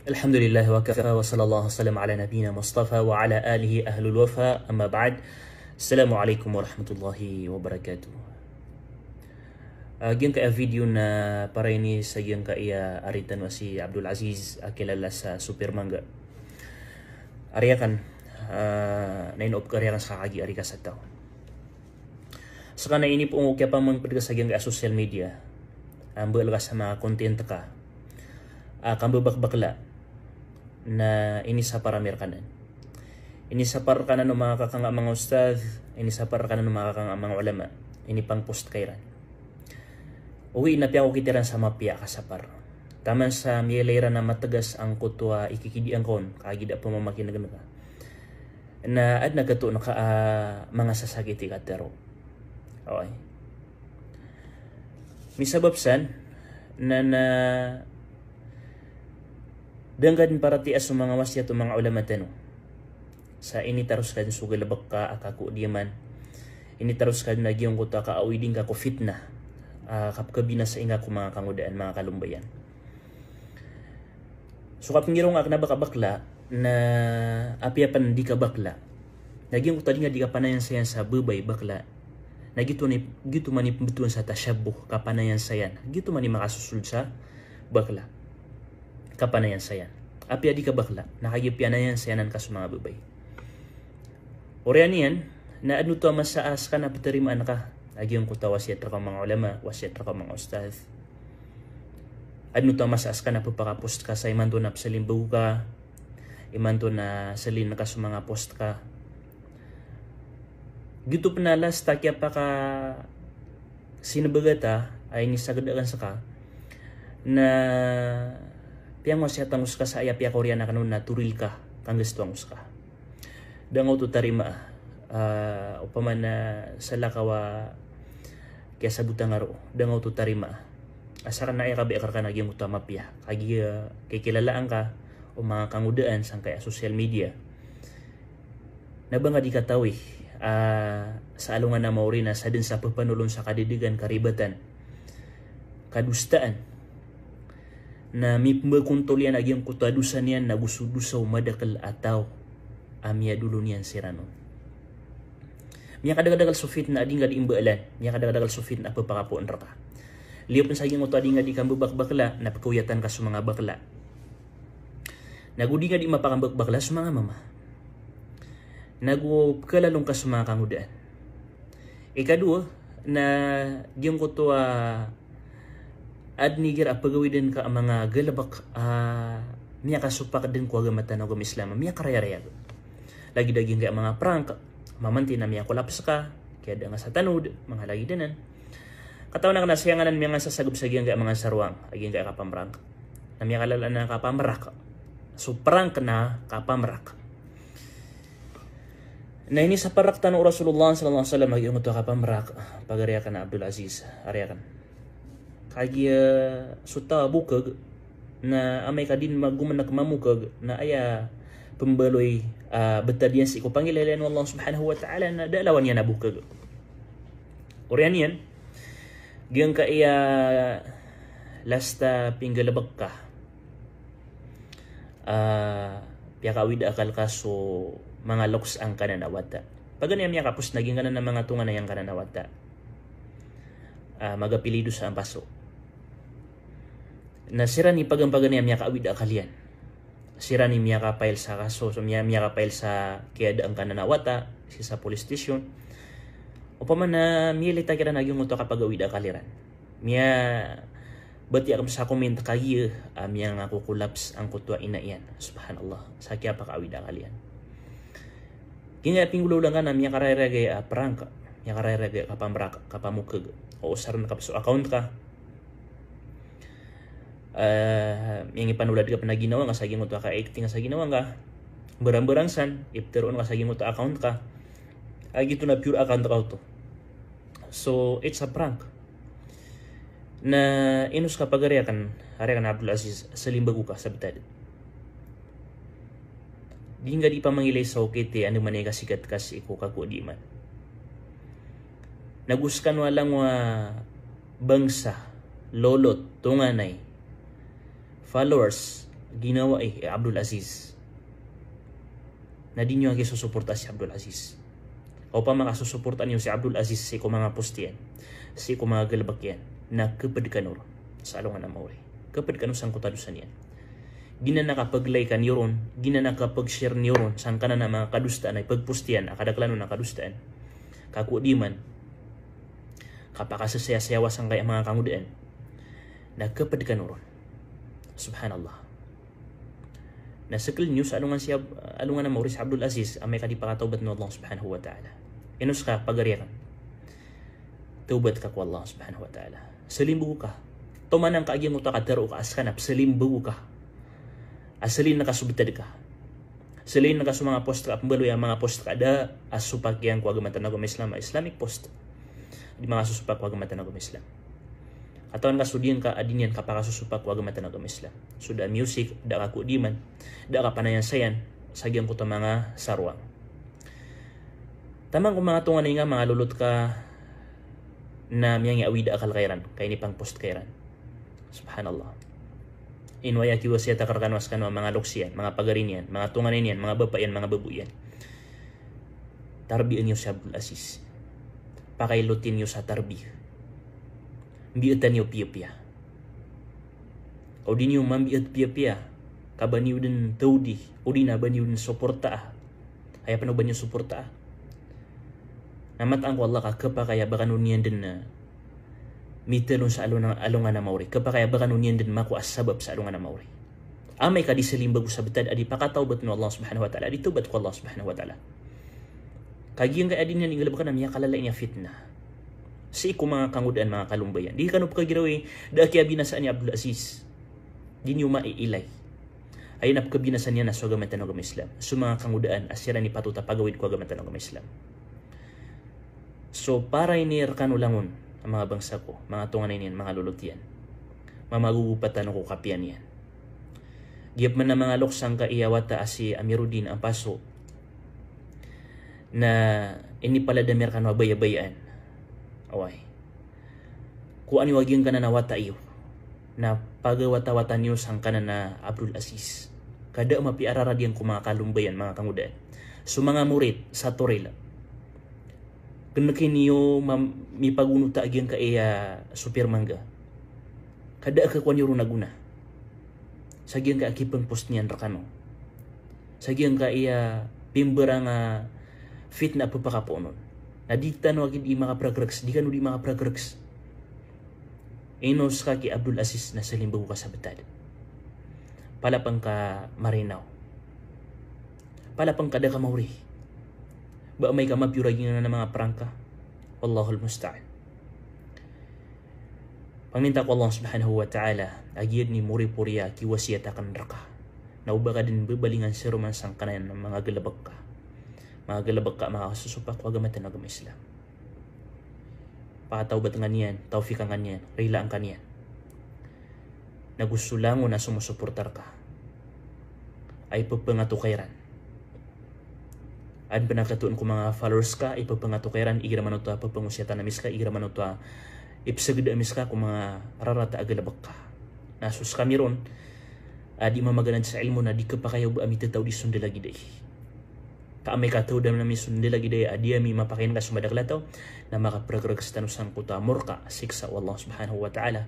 Alhamdulillah wa kafa wa sallallahu wasallam ala nabiyyina Mustafa wa ala alihi ahlul wafa amma ba'd. Assalamualaikum warahmatullahi wabarakatuh. Gian ka video na para ini sa gian ka iya aritan wa si Abdul Aziz kilala sa Super Manga. Ariakan nainop ka ariakan sa kagi ari ka sa tao. Saka na ini po kaya pa mang sa gian ka social media. Ambal ka sa mga content ka. Kambabakbakla na ini sa paramirkanan. Ini sa parkanan ng mga kakanga mga ustad, ini sa parkanan ng mga kakanga mga ulama, ini pang post kairan. Uwi na piya ko kitiran sa mapya kasapar. Taman sa miyelera na matagas ang kutwa ikikidi ang kon, kagida pa mamakinag ka. Na ad nagato na ka mga sasagiti katero. Okay. Misababsan na danggan para tias ng mga wasyat o mga ulama tano. Sa initarus ka sugalabak ka akaku diaman. Initarus ka na giyong kuta ka awiding ka ko fitna. Kapkabina sa inga ko mga kangudaan, mga kalumbayan. So kapangirong ak na bakla na apiapan di ka bakla. Nagyong kuta di nga di ka panayan sayan sa babay bakla. Na gitu manip betuan sa tasyabuh kapanayan sayan. Gitu mani makasusul sa bakla. Kapanayan sayan. Api adi ka bakla, nakagipyanayan sayanan ka sa mga babay. Orian yan, na ano to masaas ka na pitarimaan ka. Agyong kuta wasyat ka mga ulama, wasyat ka mga ustaz. Ano to masaas ka na pagpakapost ka sa iman to na salimbaw ka, iman to na salin ka sa mga post ka. Gito panalas, takya pa ka sinabagata, ay nisagadagan sa ka, na piyang wasyat ang uska sa aya piya koreana kanon na turil ka, kang gusto ang uska. Dangaw to tarima, upaman na salakawa kaya sabutan nga ro, dangaw to tarima. Asara na ay kabi akar ka nagyang utama piya, kagi kay kilalaan ka, o mga kangudaan sang kaya social media. Nabanga di katawi, sa alungan na mauri na sa din sa papanulong sa kadidigan, karibatan, kadustaan, na may pagkuntol yan agyang kutadusan yan na gusto-dusaw madakal ataw amya dulo niyan siranon. Miya kadagadagal sufit na ading nga di imbaalan, miya kadagadagal sufit na papakapuan raka. Liyop na sa agyang ito ading nga di kambabakbakla na pagkuyatan ka sa mga bakla. Nagudi nga di mapakambakbakla sa mga mama. Nagkalalong ka sa mga kangudaan. Ikadua na giyong ko to ad nigir apagawin ka ang mga galabak miya kasupak din ko agamatan ng Islam miya karayarayag. Lagi daging kaya mga prank, mamanti na miya kolaps ka, kaya da nga sa tanud, mga lagi dinan. Kataw na kanasayanganan miya nga sasagub sa giyang kaya mga sarwang, aging kaya kapamrank. Na miya kalala na kapamrak. So prank na kapamrak. Na ini sa parak tanong Rasulullah sallallahu alaihi wasallam aging ito kapamrak, pagariya ka na Abdul Aziz, ariya kan. Kagi suta bukag na amay ka din magumanak mamukag na aya pembaloy betadian si ko pangilalan Allah subhanahu wa ta'ala na dalawan yan na bukag. Orian yan, giyang ka iya lasta pinggalabag ka. Piyakawid akal ka so mga loks ang kananawata. Pag ganyan niya kapos naging kanan ng mga tunga na yung kananawata. Magapilido sa ang paso. Na sira ni pagampagan niya miya kaawid akalian. Sira ni miya kapail sa kaso, so miya kapail sa kiyada ang kananawata, sa police station. O pa man na miya lita kira nagyong ito kapag awid akaliran. Miya bati akam sa comment kagiya, miya nga kukulaps ang kutwa ina iyan. Subhanallah, sa kaya pa kaawid akalian. Kaya pingulo lang ka na miya karayagay prank, miya karayagay kapamrak, kapamukag, o usaran na kapaso account ka. Yung ipanulad ka pa na ginawa nga sa mo to ka acting nga sa ginawa nga barang-barangsan ifteron nga sa mo to account ka ito na pure account ka to. So it's a prank na inus ka pagariya kan Abdul Aziz sa limbago ka sa bitad di nga di pa mangilay sa okete ano man ay kasikat kasi ko kako di man naguskan walang bangsa lolot tunganay followers ginawa Abdul Aziz. Na di nyo agi susuporta si Abdul Aziz. O pa mga susuporta niyo si Abdul Aziz si ko mga postiyan, si ko mga galbakyan, na kapad kanor sa alungan na mauri. Kapad kanor sang kutadusan yan. Gina nakapag-like kan yoron, gina nakapag-share niyoron, sang ka na mga kadustaan ay pagpostiyan, akadaklano na kadustaan. Kaku di man, kapakasasaya-sayawa sang kaya mga kamudaan, na kapad kanor. Subhanallah. Na sakil niyo sa alungan na mauri si Abdul Aziz, amay kadipakatawbat no Allah subhanahu wa ta'ala. Inus ka pagariyakan. Tawbat ka ko Allah subhanahu wa ta'ala. Salimbugo ka. Tumanang kaagyan mo takadaro ka askanap, salimbugo ka. Asalin nakasubitad ka. Salin nakasu mga post ka, pambalo yung mga post ka, ada asupak yang ko agamatan ng Islam, Islamic post. Di mga susupak ko agamatan ng Islam. Atau kasudian ka adinyan kapakasusupak ko agamatan ng Islam. Sudah music, da ka kudiman, da ka panayan sayan, sagyang ko ta mga sarwang. Tamang kung mga tungan nga, mga lulot ka na miyang awida akal kairan, kaya ni pang post kairan. Subhanallah. Inwaya kiwa siya takarkanwas kanwa mga loksiyan, mga pagarinyan, mga tunganin yan, mga babayan, mga babuyan. Tarbiyan niyo sa Abdul Aziz. Pakailutin niyo sa tarbi. Biutan niyo piya-piya. O di niyo mambiut piya-piya. Kaba niyo din taudi. O di na ba niyo din suporta. Kaya pa ba niyo suporta? Namatang ko Allah ka kapakaya baka nuniyan din na mitalon sa alungan na mauri. Kapakaya baka nuniyan din maku asabab sa alungan na mauri. Amay ka di salimbag sa betad adi pakatawbat no Allah subhanahu wa ta'ala. Adi tubat ko Allah subhanahu wa ta'ala. Kagiyang kaya din yan ingalabaka na miya kalala niya fitna. Si ko mga kangudaan mga kalumbayan. Di ka no pagkagirawi da kaya binasaan ni Abdul Aziz. Di niyo maiilay. Ay napakabinasan niya na sa agamatan ng Islam. So mga kangudaan asira ni patuta pagawid ko agamatan ng Islam. So para inirkan ulangon ang mga bangsa ko, mga tunganin yan, mga lulutian. Mamagugupatan ko kapian yan. Giyap man na mga loksang kaiyawata si Amiruddin ang paso na inipaladamir ka na bayabayaan. Away. Kung ano waging ka na nawata iyo na pagawata-wata niyo sang ka na Abdul Aziz. Kada mapiarara diyan ko mga kalumbayan, mga kangudaan. So mga murid sa Torila. Kanakin niyo mipagunuta agyang ka super mangga. Kada ka kwan niyo naguna. Sagyang ka akipang post niyan rakano. Sagyang ka pimbara nga fit na papakaponon. Nadikta no agid di mga pragrags, di ka no di mga pragrags. Inos ka ki Abdul Aziz na salimbago ka sa betad. Palapang ka marinaw. Palapang ka da ka mauri. Ba may ka mapyuragin na ng mga prangka? Wallahul musta'an. Pangminta ko Allah subhanahu wa ta'ala, agiyad ni muri-puriya kiwasiyata kan raka. Nauba ka din babalingan si Roman sang kanayan ng mga galabag ka. Mga galabag ka, mga kasusupak, wagamatan na Islam. Pakatawbat nga niyan, tawfikan nga niyan, rilaan ka niyan. Na gusto lang na sumusuportar ka, ay pagpangatukairan. At panakatuan ko mga followers ka, ipagpangatukairan, igiraman ito, pagpangusyatan na miska, igiraman ito, ipsagda miska kung mga rarata agalabak ka. Nasus kami ron, di mamaganan sa ilmo na di ka pa kayo ba amitataw di sundilagi day. Kaamay kataw dam namin sundilagi day, di ami mapakain ka sumadaglataw, na makapragrag sa tanusang kuta murka, siksa wallah subhanahu wa ta'ala,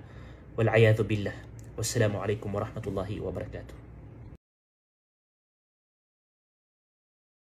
wal'ayadu billah. Wassalamu alaikum warahmatullahi wabarakatuh.